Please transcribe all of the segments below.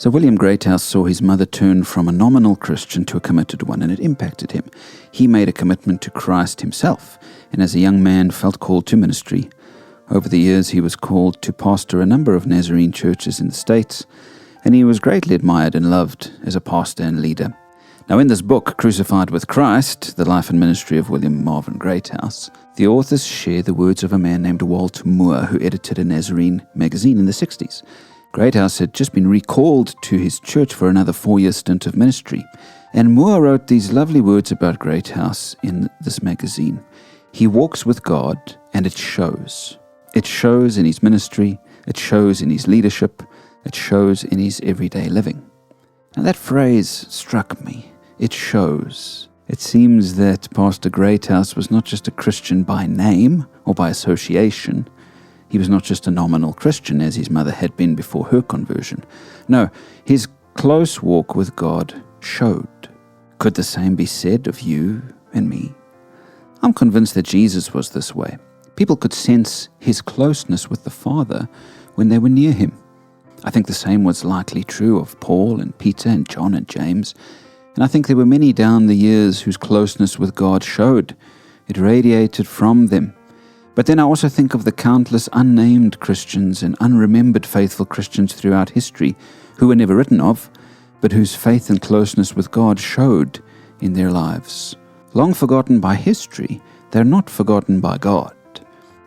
So William Greathouse saw his mother turn from a nominal Christian to a committed one, and it impacted him. He made a commitment to Christ himself, and as a young man felt called to ministry. Over the years, he was called to pastor a number of Nazarene churches in the States, and he was greatly admired and loved as a pastor and leader. Now, in this book, Crucified with Christ, the life and ministry of William Marvin Greathouse, the authors share the words of a man named Walt Moore, who edited a Nazarene magazine in the 60s. Greathouse had just been recalled to his church for another 4-year stint of ministry, and Moore wrote these lovely words about Greathouse in this magazine. He walks with God, and it shows. It shows in his ministry, it shows in his leadership, it shows in his everyday living. Now that phrase struck me. It shows. It seems that Pastor Greathouse was not just a Christian by name or by association. He was not just a nominal Christian as his mother had been before her conversion. No, his close walk with God showed. Could the same be said of you and me? I'm convinced that Jesus was this way. People could sense his closeness with the Father when they were near him. I think the same was likely true of Paul and Peter and John and James. And I think there were many down the years whose closeness with God showed. It radiated from them. But then I also think of the countless unnamed Christians and unremembered faithful Christians throughout history who were never written of, but whose faith and closeness with God showed in their lives. Long forgotten by history, they're not forgotten by God.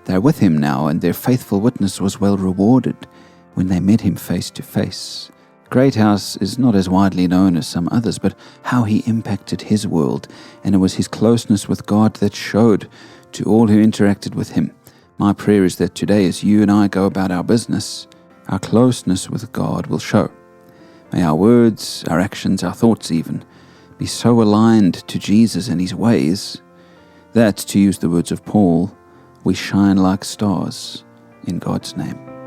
They're with him now, and their faithful witness was well rewarded when they met him face to face. Greathouse is not as widely known as some others, but how he impacted his world, and it was his closeness with God that showed to all who interacted with him. My prayer is that today, as you and I go about our business, our closeness with God will show. May our words, our actions, our thoughts even, be so aligned to Jesus and his ways that, to use the words of Paul, we shine like stars in God's name.